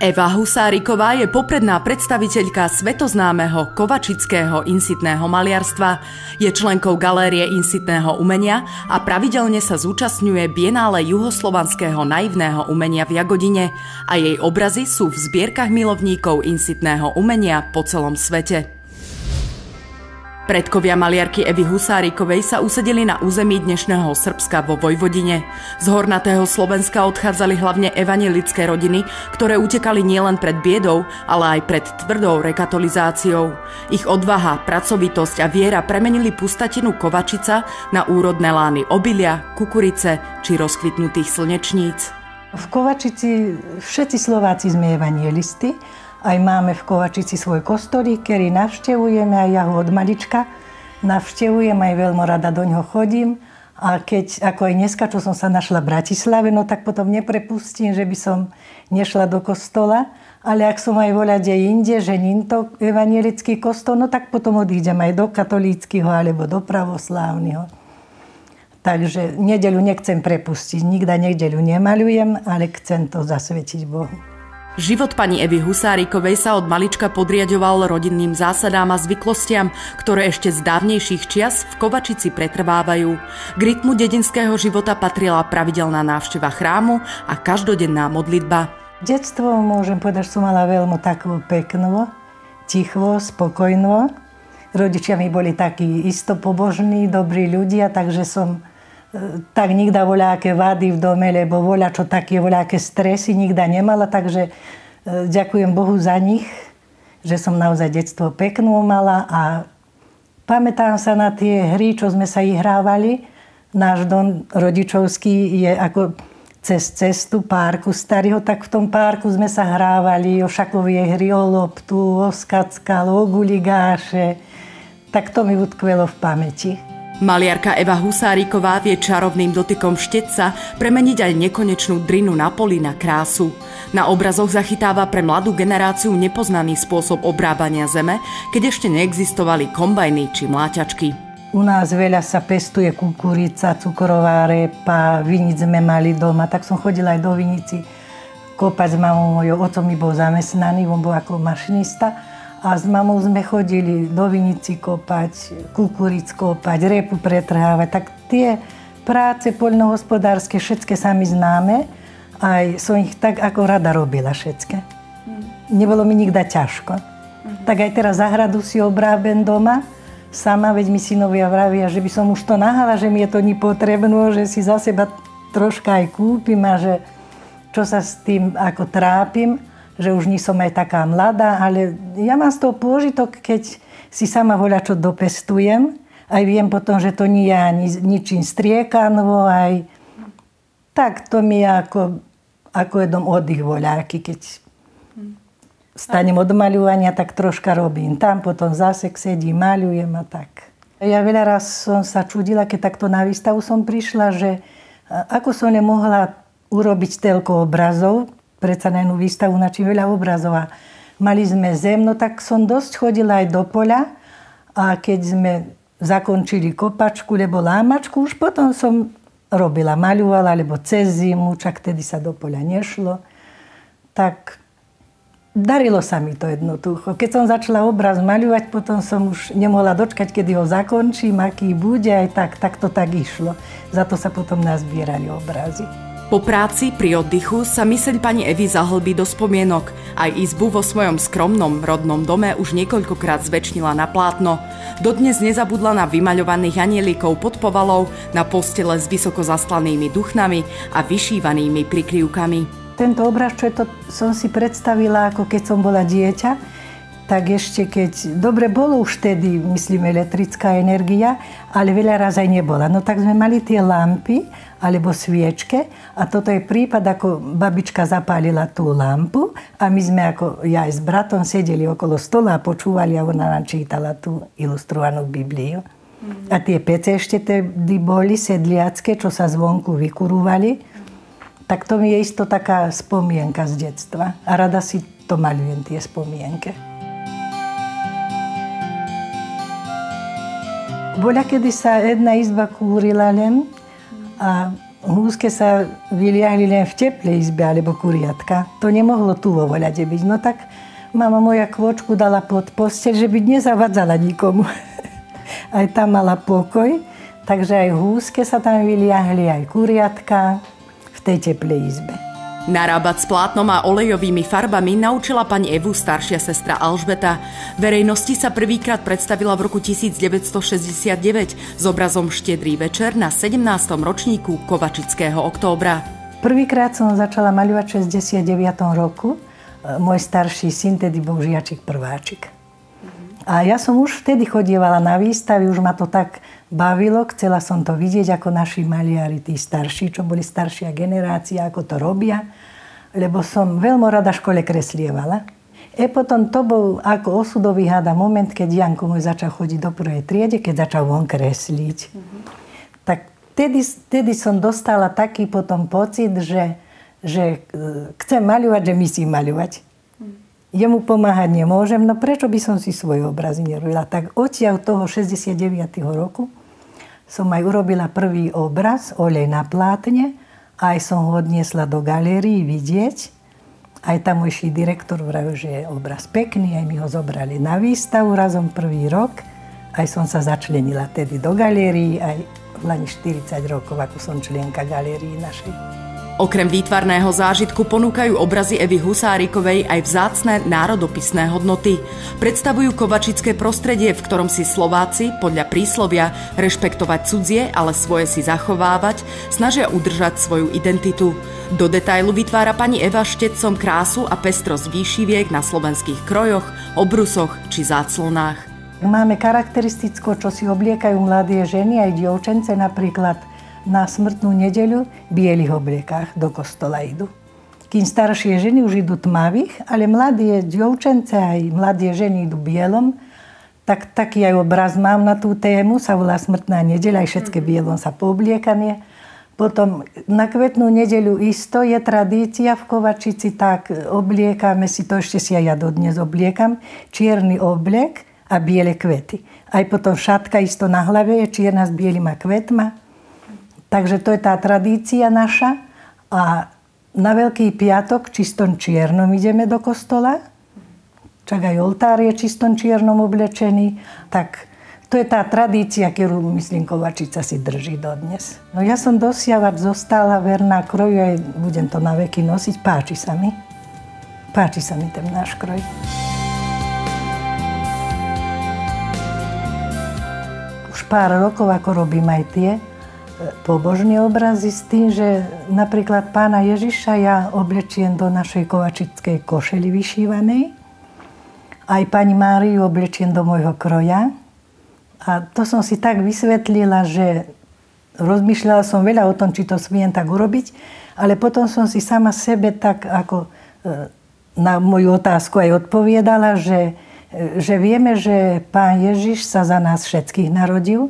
Eva Husáriková je popredná predstaviteľka svetoznámeho kovačického insitného maliarstva, je členkou Galérie insitného umenia a pravidelne sa zúčastňuje Bienále juhoslovanského naivného umenia v Jagodine a jej obrazy sú v zbierkach milovníkov insitného umenia po celom svete. Predkovia maliarky Evy Husárikovej sa usadili na území dnešného Srbska vo Vojvodine. Z hornatého Slovenska odchádzali hlavne evanjelické rodiny, ktoré utekali nielen pred biedou, ale aj pred tvrdou rekatolizáciou. Ich odvaha, pracovitosť a viera premenili pustatinu Kovačica na úrodné lány obilia, kukurice či rozkvitnutých slnečníc. V Kovačici všetci Slováci sme evanjelisti. Aj máme v Kovačici svoj kostolík, ktorý navštevujeme, aj ja ho od malička navštevujem, aj veľmi rada do ňoho chodím. A keď, ako aj dneska, čo som sa našla v Bratislave, no tak potom neprepustím, že by som nešla do kostola. Ale ak som aj voľade inde, že to evanjelický kostol, no tak potom odídem aj do katolíckeho alebo do pravoslávneho. Takže nedeľu nechcem prepustiť. Nikda nedeľu nemaľujem, ale chcem to zasvetiť Bohu. Život pani Evy Husárikovej sa od malička podriaďoval rodinným zásadám a zvyklostiam, ktoré ešte z dávnejších čias v Kovačici pretrvávajú. K rytmu dedinského života patrila pravidelná návšteva chrámu a každodenná modlitba. Detstvo, môžem povedať, že som mala veľmi takú peknú, ticho, spokojnú. Rodičia mi boli takí istopobožní, dobrí ľudia, takže som tak nikda voľaké vady v dome, lebo voľačo také, voľaké stresy nikda nemala, takže ďakujem Bohu za nich, že som naozaj detstvo peknú mala a pamätám sa na tie hry, čo sme sa hrávali. Náš dom rodičovský je ako cez cestu párku starého, tak v tom párku sme sa hrávali o šakové hry, o loptu, o skackal, o guligáše. Tak to mi utkvelo v pamäti. Maliarka Eva Husáriková vie čarovným dotykom štetca premeniť aj nekonečnú drinu na poli na krásu. Na obrazoch zachytáva pre mladú generáciu nepoznaný spôsob obrábania zeme, keď ešte neexistovali kombajny či mláťačky. U nás veľa sa pestuje kukurica, cukrová repa, vinic sme mali doma, tak som chodila aj do vinici kopať s mamou. Mojou otcom mi bol zamestnaný, on bol ako mašinista. A s mamou sme chodili do vinici kopať, kukuric kopať, repu pretrhávať. Tak tie práce poľnohospodárske všetké sami známe. Aj som ich tak ako rada robila všetké. Nebolo mi nikda ťažko. Tak aj teraz záhradu si obrábem doma. Sama, veď mi synovia vravia, že by som už to nahala, že mi je to nepotrebno, že si za seba troška aj kúpim a že čo sa s tým ako trápim. Že už nie som aj taká mladá, ale ja mám z toho pôžitok, keď si sama voľačo dopestujem. Aj viem potom, že to nie je ani ničím striekanovo, aj tak to mi je ako jednom oddych voľáky, keď stanem od maľovania, tak troška robím tam, potom zase sedím, maľujem a tak. Ja veľa raz som sa čudila, keď takto na výstavu som prišla, že ako som nemohla urobiť toľko obrazov, predsa na jednu výstavu, na čím veľa obrazov. A mali sme zem, no tak som dosť chodila aj do poľa a keď sme zakončili kopačku, lebo lámačku, už potom som robila, maľovala, alebo cez zimu, čak tedy sa do poľa nešlo. Tak darilo sa mi to jednoducho. Keď som začala obraz maľovať, potom som už nemohla dočkať, kedy ho zakončím, aký bude, aj tak to tak išlo. Za to sa potom nazbierali obrazy. Po práci pri oddychu sa myseľ pani Evy zahlbí do spomienok. Aj izbu vo svojom skromnom rodnom dome už niekoľkokrát zväčšnila na plátno. Dodnes nezabudla na vymaľovaných anielikov pod povalou, na postele s vysoko zaslanými duchnami a vyšívanými prikryvkami. Tento obraz, čo som si predstavila, ako keď som bola dieťa, tak ešte keď, dobre, bolo už tedy, myslím, elektrická energia, ale veľa raz aj nebola. No tak sme mali tie lampy, alebo sviečke a toto je prípad, ako babička zapálila tú lampu a my sme ako ja aj s bratom sedeli okolo stola a počúvali a ona nám čítala tú ilustrovanú Bibliu. A tie pece ešte tedy boli sedliacké, čo sa zvonku vykurúvali. Tak to mi je isto taká spomienka z detstva a rada si to maľujem, tie spomienke. Bola, kedy sa jedna izba kúrila len a húske sa vyliahli len v teplej izbe alebo kuriatka. To nemohlo tu vo voľade byť. No tak mama moja kôčku dala pod posteľ, že by nezavadzala nikomu. Aj tam mala pokoj, takže aj húske sa tam vyliahli, aj kuriatka v tej teplej izbe. Narábať s plátnom a olejovými farbami naučila pani Evu staršia sestra Alžbeta. Verejnosti sa prvýkrát predstavila v roku 1969 s obrazom Štedrý večer na 17. ročníku Kovačického októbra. Prvýkrát som začala maľovať v 69. roku. Môj starší syn, tedy bol žiačik prváčik. A ja som už vtedy chodievala na výstavy, už ma to tak bavilo, chcela som to vidieť, ako naši maliari, tí starší, čo boli staršia generácia, ako to robia, lebo som veľmi rada v škole kreslievala. Potom to bol ako osudový háda moment, keď Janko môj začal chodiť do prvej triede, keď začal von kresliť. Tak vtedy som dostala taký potom pocit, že chcem maľovať, že musím maľovať. Jemu pomáhať nemôžem, no prečo by som si svoje obrazy nerobila? Tak odtiaľ toho 69. roku som aj urobila prvý obraz, olej na plátne, aj som ho odniesla do galérií vidieť. Aj tam môj direktor vravil, že je obraz pekný, aj mi ho zobrali na výstavu razom prvý rok. Aj som sa začlenila tedy do galérií, aj v Lani 40 rokov, ako som členka galérii našej. Okrem výtvarného zážitku ponúkajú obrazy Evy Husárikovej aj vzácne národopisné hodnoty. Predstavujú kovačické prostredie, v ktorom si Slováci, podľa príslovia, rešpektovať cudzie, ale svoje si zachovávať, snažia udržať svoju identitu. Do detailu vytvára pani Eva štedcom krásu a pestrosť výšiviek na slovenských krojoch, obrusoch či záclonách. Máme charakteristicko, čo si obliekajú mladé ženy, aj dievčence napríklad na smrtnú nedeľu v bielých obliekách do kostola idú. Kým staršie ženy už idú tmavých, ale mladé dievčence aj mladé ženy idú bielom, tak taký aj obraz mám na tú tému, sa volá Smrtná nedeľa, aj všetké bielom sa poobliekanie. Potom na kvetnú nedeľu isto je tradícia v Kovačici, tak obliekame si, to ešte si aj ja dodnes obliekam, čierny obliek a biele kvety. Aj potom šatka isto na hlave je čierna s bielýma kvetma. Takže to je tá tradícia naša. A na Veľký piatok čistom čiernom ideme do kostola. Čak aj oltár je čistom čiernom oblečený. Tak to je tá tradícia, ktorú, myslím, Kovačica si drží dodnes. No ja som dosiavač zostala verná kroju, aj budem to na veky nosiť. Páči sa mi. Páči sa mi ten náš kroj. Už pár rokov, ako robím aj tie pobožné obrazy s tým, že napríklad pána Ježiša ja oblečiem do našej kovačickej košely vyšívanej. Aj pani Máriu oblečiem do môjho kroja. A to som si tak vysvetlila, že rozmýšľala som veľa o tom, či to smiem tak urobiť, ale potom som si sama sebe tak ako na moju otázku aj odpoviedala, že vieme, že pán Ježiš sa za nás všetkých narodil,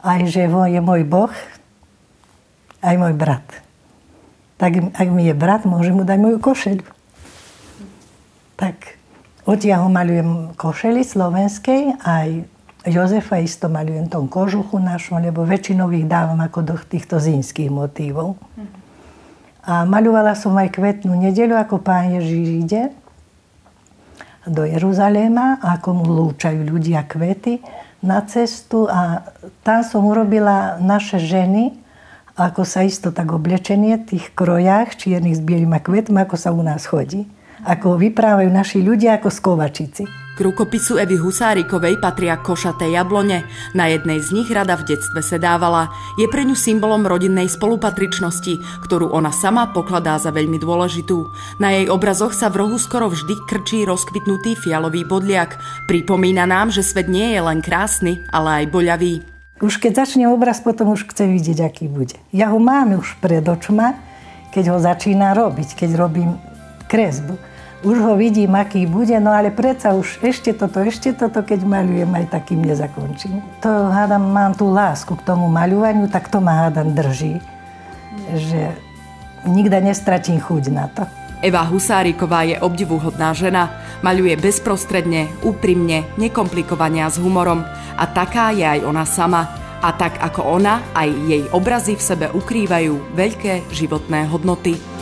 aj že je môj Boh, aj môj brat. Tak ak mi je brat, môžem mu dať moju košeľu. Tak odtiaľ ho maľujem košeli slovenskej, aj Jozefa isto maľujem tom kožuchu našom, lebo väčšinou ich dávam ako do týchto zínskych motívov. A maľovala som aj kvetnú nedeľu, ako pán Ježiš ide do Jeruzaléma, ako mu lúčajú ľudia kvety na cestu. A tam som urobila naše ženy, ako sa isto tak oblečenie v tých krojách čiernych s bielýma kvetmi, ako sa u nás chodí. Ako vyprávajú naši ľudia ako z Kovačici. K rukopisu Evy Husárikovej patria košaté jablone. Na jednej z nich rada v detstve sedávala. Je pre ňu symbolom rodinnej spolupatričnosti, ktorú ona sama pokladá za veľmi dôležitú. Na jej obrazoch sa v rohu skoro vždy krčí rozkvitnutý fialový bodliak. Pripomína nám, že svet nie je len krásny, ale aj boľavý. Už keď začne obraz, potom už chce vidieť, aký bude. Ja ho mám už pred očma, keď ho začína robiť, keď robím kresbu. Už ho vidím, aký bude, no ale predsa už ešte toto, keď maľujem, aj takým nezakončím. To hádam, mám tú lásku k tomu maľovaniu, tak to ma hádam drží. Že nikda nestratím chuť na to. Eva Husáriková je obdivuhodná žena. Maľuje bezprostredne, úprimne, nekomplikovane a s humorom. A taká je aj ona sama. A tak ako ona, aj jej obrazy v sebe ukrývajú veľké životné hodnoty.